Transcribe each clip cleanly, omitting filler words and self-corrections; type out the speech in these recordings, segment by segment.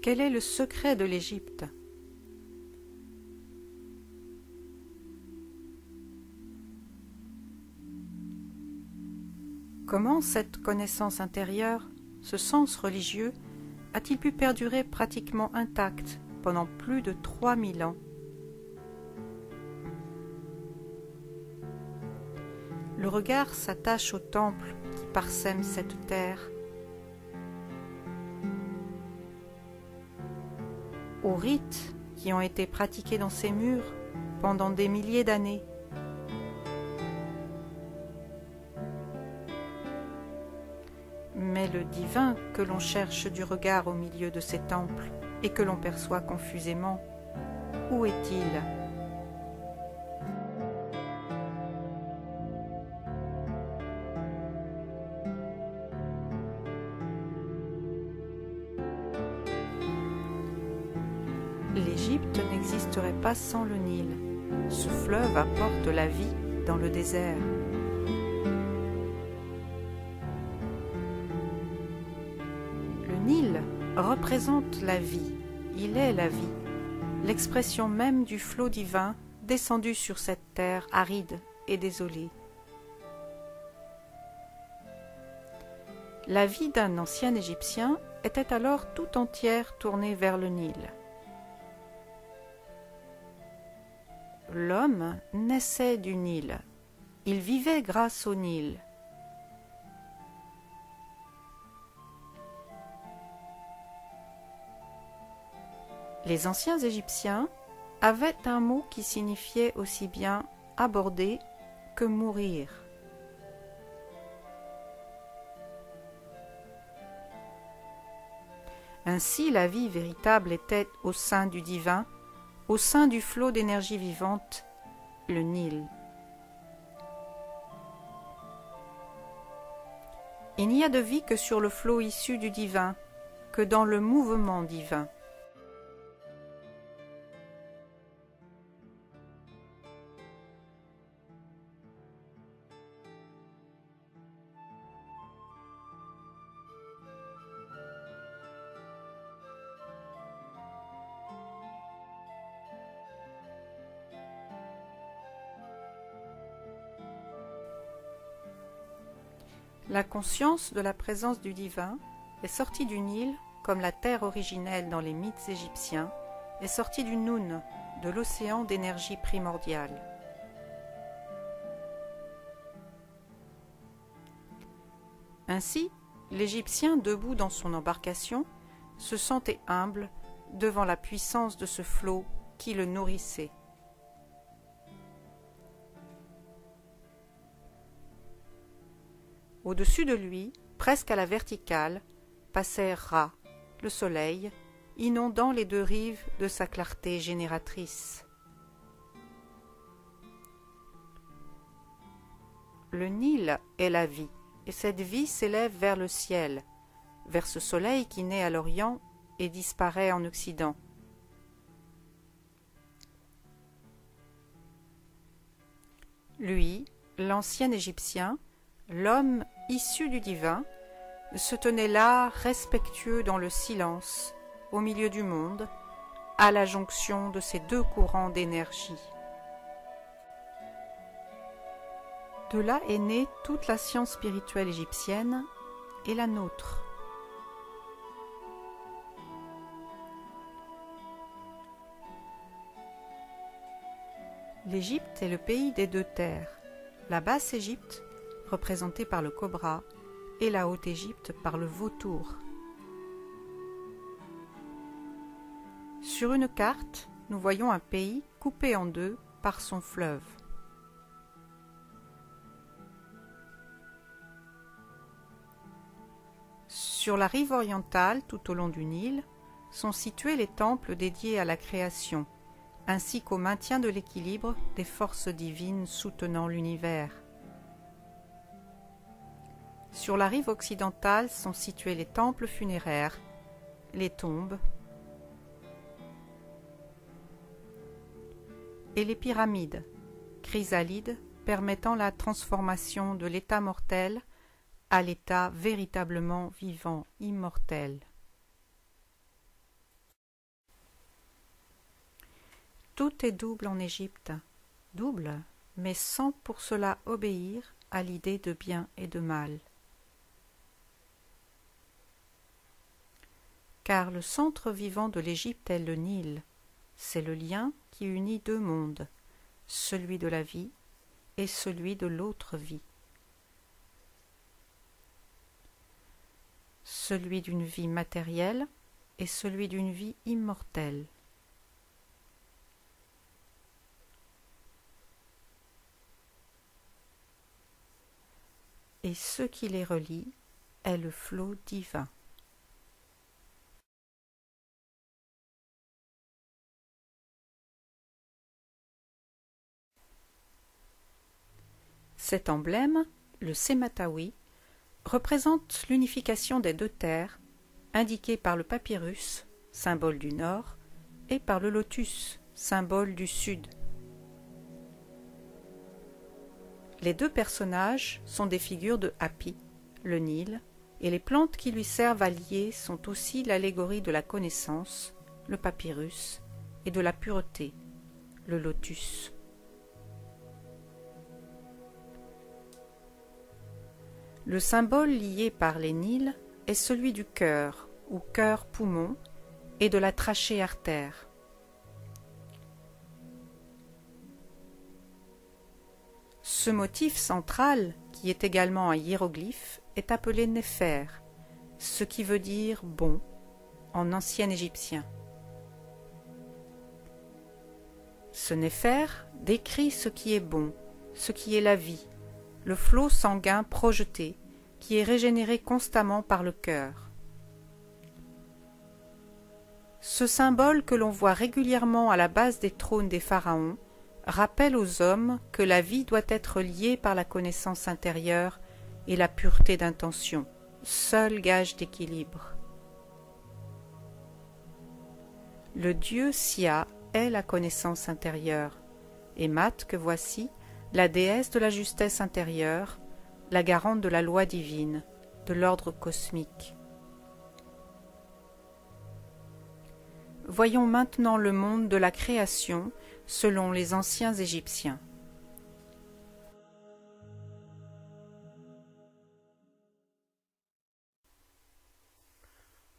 Quel est le secret de l'Égypte? Comment cette connaissance intérieure, ce sens religieux, a-t-il pu perdurer pratiquement intact pendant plus de 3000 ans? Le regard s'attache aux temples qui parsèment cette terre, aux rites qui ont été pratiqués dans ces murs pendant des milliers d'années. Mais le divin que l'on cherche du regard au milieu de ces temples et que l'on perçoit confusément, où est-il? L'Égypte n'existerait pas sans le Nil. Ce fleuve apporte la vie dans le désert. Le Nil représente la vie, il est la vie, l'expression même du flot divin descendu sur cette terre aride et désolée. La vie d'un ancien Égyptien était alors tout entière tournée vers le Nil. L'homme naissait du Nil, il vivait grâce au Nil. Les anciens Égyptiens avaient un mot qui signifiait aussi bien aborder que mourir. Ainsi, la vie véritable était au sein du divin, au sein du flot d'énergie vivante, le Nil. Il n'y a de vie que sur le flot issu du divin, que dans le mouvement divin. La conscience de la présence du divin est sortie du Nil comme la terre originelle dans les mythes égyptiens est sortie du Noun, de l'océan d'énergie primordiale. Ainsi, l'Égyptien debout dans son embarcation se sentait humble devant la puissance de ce flot qui le nourrissait. Au-dessus de lui, presque à la verticale, passait Ra, le soleil, inondant les deux rives de sa clarté génératrice. Le Nil est la vie, et cette vie s'élève vers le ciel, vers ce soleil qui naît à l'Orient et disparaît en Occident. Lui, l'ancien Égyptien, l'homme issu du divin, se tenait là, respectueux dans le silence, au milieu du monde, à la jonction de ces deux courants d'énergie. De là est née toute la science spirituelle égyptienne et la nôtre. L'Égypte est le pays des deux terres, la basse Égypte, représentée par le cobra, et la haute Égypte par le vautour. Sur une carte, nous voyons un pays coupé en deux par son fleuve. Sur la rive orientale, tout au long du Nil, sont situés les temples dédiés à la création, ainsi qu'au maintien de l'équilibre des forces divines soutenant l'univers. Sur la rive occidentale sont situés les temples funéraires, les tombes et les pyramides, chrysalides permettant la transformation de l'état mortel à l'état véritablement vivant, immortel. Tout est double en Égypte, double, mais sans pour cela obéir à l'idée de bien et de mal. Car le centre vivant de l'Égypte est le Nil, c'est le lien qui unit deux mondes, celui de la vie et celui de l'autre vie. Celui d'une vie matérielle et celui d'une vie immortelle. Et ce qui les relie est le flot divin. Cet emblème, le Sématawi, représente l'unification des deux terres, indiquée par le papyrus, symbole du nord, et par le lotus, symbole du sud. Les deux personnages sont des figures de Hapi, le Nil, et les plantes qui lui servent à lier sont aussi l'allégorie de la connaissance, le papyrus, et de la pureté, le lotus. Le symbole lié par les Nils est celui du cœur, ou cœur-poumon, et de la trachée-artère. Ce motif central, qui est également un hiéroglyphe, est appelé Néfer, ce qui veut dire « bon » en ancien égyptien. Ce Néfer décrit ce qui est bon, ce qui est la vie, le flot sanguin projeté, qui est régénéré constamment par le cœur. Ce symbole que l'on voit régulièrement à la base des trônes des pharaons rappelle aux hommes que la vie doit être liée par la connaissance intérieure et la pureté d'intention, seul gage d'équilibre. Le dieu Sia est la connaissance intérieure, et Mat, que voici, la déesse de la justesse intérieure, la garante de la loi divine, de l'ordre cosmique. Voyons maintenant le monde de la création selon les anciens Égyptiens.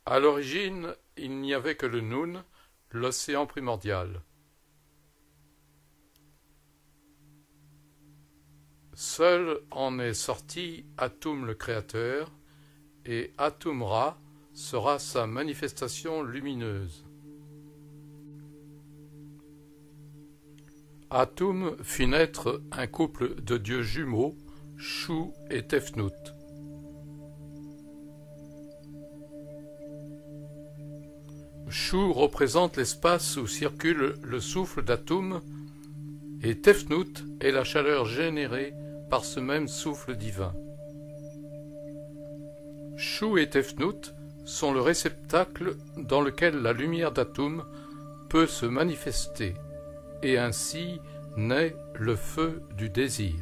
À l'origine, il n'y avait que le Noun, l'océan primordial. Seul en est sorti Atum le Créateur, et Atum-Ra sera sa manifestation lumineuse. Atum fit naître un couple de dieux jumeaux, Shu et Tefnut. Shu représente l'espace où circule le souffle d'Atum, et Tefnut est la chaleur générée par ce même souffle divin. Shu et Tefnut sont le réceptacle dans lequel la lumière d'Atum peut se manifester, et ainsi naît le feu du désir.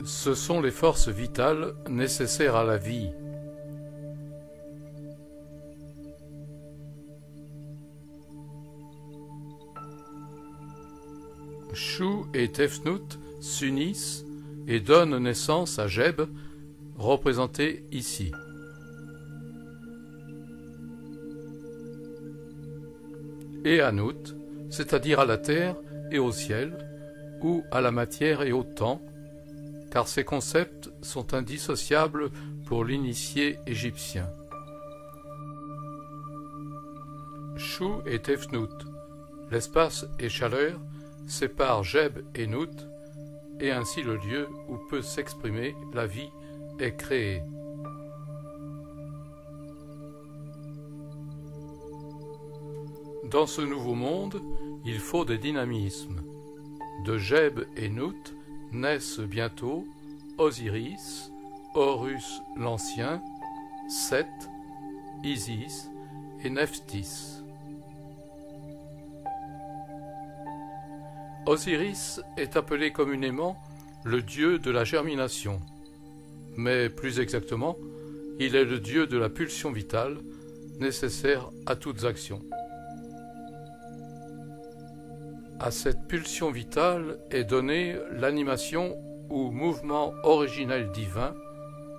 Ce sont les forces vitales nécessaires à la vie. Shu et Tefnut s'unissent et donnent naissance à Geb, représenté ici. Et à Nut, c'est-à-dire à la terre et au ciel, ou à la matière et au temps, car ces concepts sont indissociables pour l'initié égyptien. Shu et Tefnut, l'espace et chaleur, séparent Geb et Nut, et ainsi le lieu où peut s'exprimer la vie est créé. Dans ce nouveau monde, il faut des dynamismes. De Geb et Nut naissent bientôt Osiris, Horus l'Ancien, Seth, Isis et Nephthys. Osiris est appelé communément le dieu de la germination, mais plus exactement, il est le dieu de la pulsion vitale nécessaire à toutes actions. À cette pulsion vitale est donnée l'animation ou mouvement originel divin,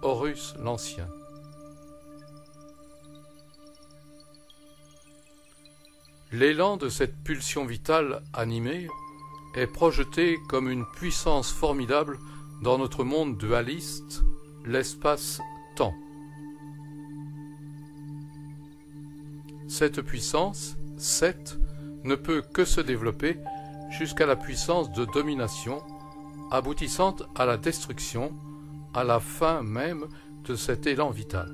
Horus l'Ancien. L'élan de cette pulsion vitale animée est projeté comme une puissance formidable dans notre monde dualiste, l'espace-temps. Cette puissance, Set, ne peut que se développer jusqu'à la puissance de domination, aboutissant à la destruction, à la fin même de cet élan vital.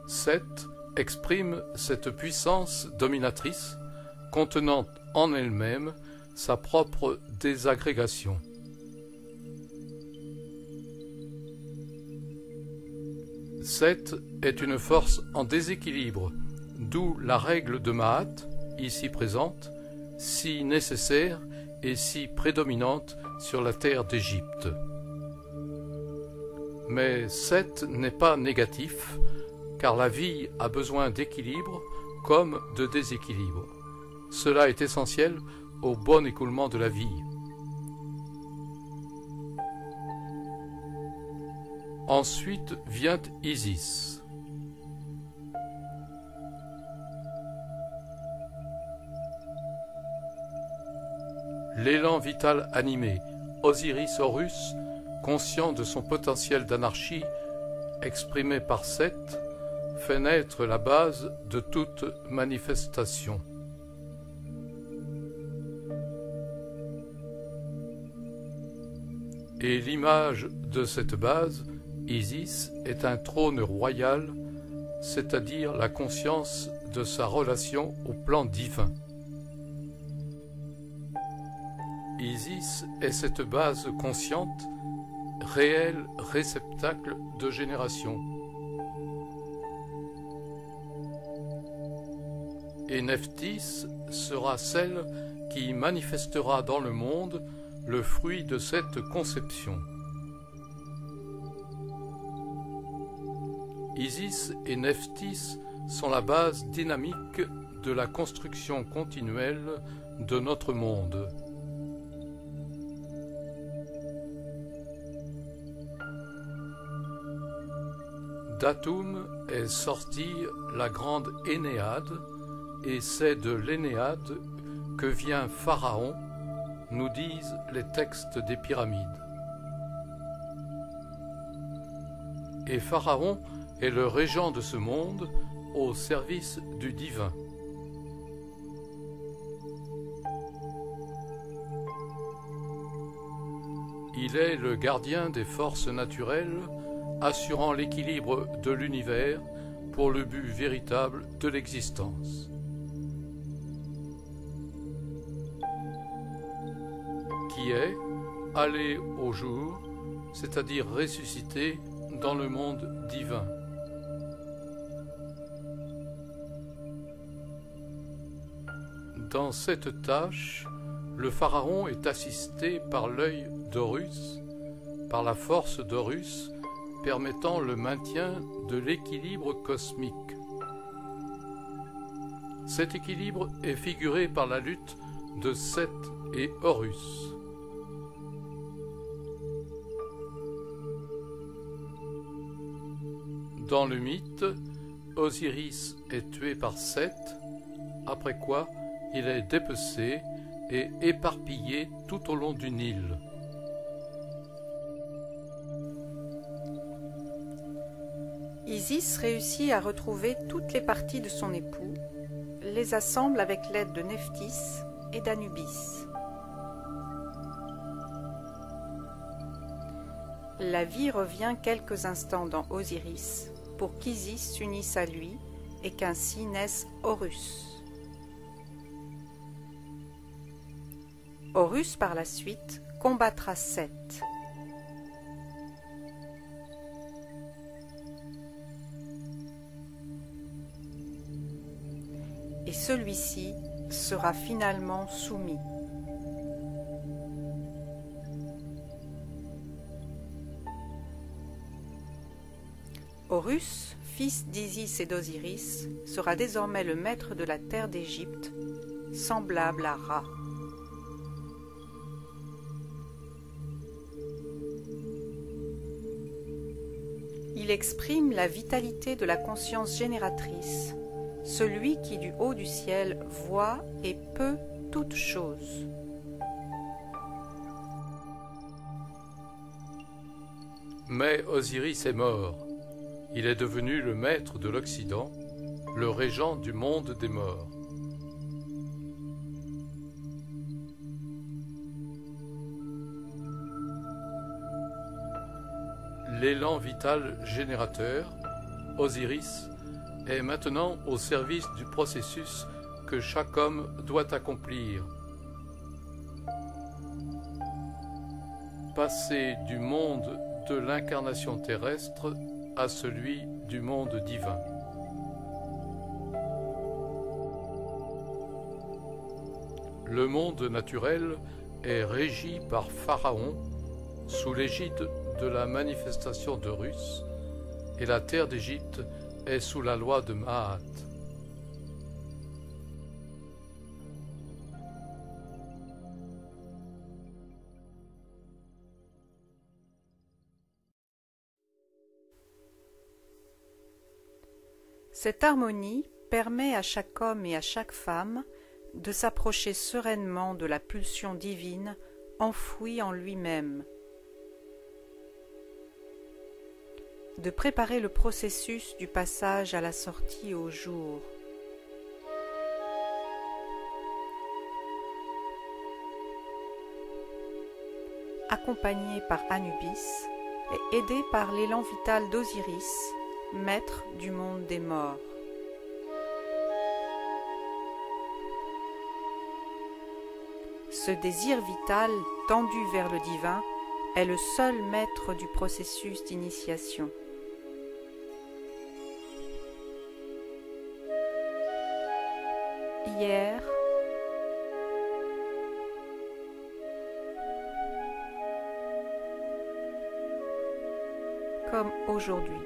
Set exprime cette puissance dominatrice contenant en elle-même sa propre désagrégation. Set est une force en déséquilibre, d'où la règle de Mahat, ici présente, si nécessaire et si prédominante sur la terre d'Égypte. Mais Set n'est pas négatif, car la vie a besoin d'équilibre comme de déséquilibre. Cela est essentiel au bon écoulement de la vie. Ensuite vient Isis. L'élan vital animé, Osiris-Horus, conscient de son potentiel d'anarchie, exprimé par Set, fait naître la base de toute manifestation. Et l'image de cette base, Isis, est un trône royal, c'est-à-dire la conscience de sa relation au plan divin. Isis est cette base consciente, réel réceptacle de génération. Et Nephthys sera celle qui manifestera dans le monde le fruit de cette conception. Isis et Nephthys sont la base dynamique de la construction continuelle de notre monde. D'Atum est sortie la grande Énéade, et c'est de l'Énéade que vient Pharaon, nous disent les textes des pyramides. Et Pharaon est le régent de ce monde au service du divin. Il est le gardien des forces naturelles, assurant l'équilibre de l'univers pour le but véritable de l'existence. Qui est aller au jour, c'est-à-dire ressusciter dans le monde divin. Dans cette tâche, le pharaon est assisté par l'œil d'Horus, par la force d'Horus, permettant le maintien de l'équilibre cosmique. Cet équilibre est figuré par la lutte de Set et Horus. Dans le mythe, Osiris est tué par Set, après quoi il est dépecé et éparpillé tout au long du Nil. Isis réussit à retrouver toutes les parties de son époux, les assemble avec l'aide de Nephthys et d'Anubis. La vie revient quelques instants dans Osiris pour qu'Isis s'unisse à lui et qu'ainsi naisse Horus. Horus, par la suite, combattra Set. Et celui-ci sera finalement soumis. Horus fils d'Isis et d'Osiris, sera désormais le maître de la terre d'Égypte, semblable à Ra. Il exprime la vitalité de la conscience génératrice, celui qui du haut du ciel voit et peut toutes choses. Mais Osiris est mort. Il est devenu le maître de l'Occident, le régent du monde des morts. L'élan vital générateur, Osiris, est maintenant au service du processus que chaque homme doit accomplir. Passer du monde de l'incarnation terrestre à celui du monde divin. Le monde naturel est régi par Pharaon sous l'égide de la manifestation d'Horus, et la terre d'Égypte est sous la loi de Maat. Cette harmonie permet à chaque homme et à chaque femme de s'approcher sereinement de la pulsion divine enfouie en lui-même, de préparer le processus du passage à la sortie au jour. Accompagné par Anubis et aidé par l'élan vital d'Osiris, maître du monde des morts. Ce désir vital tendu vers le divin est le seul maître du processus d'initiation. Hier, comme aujourd'hui.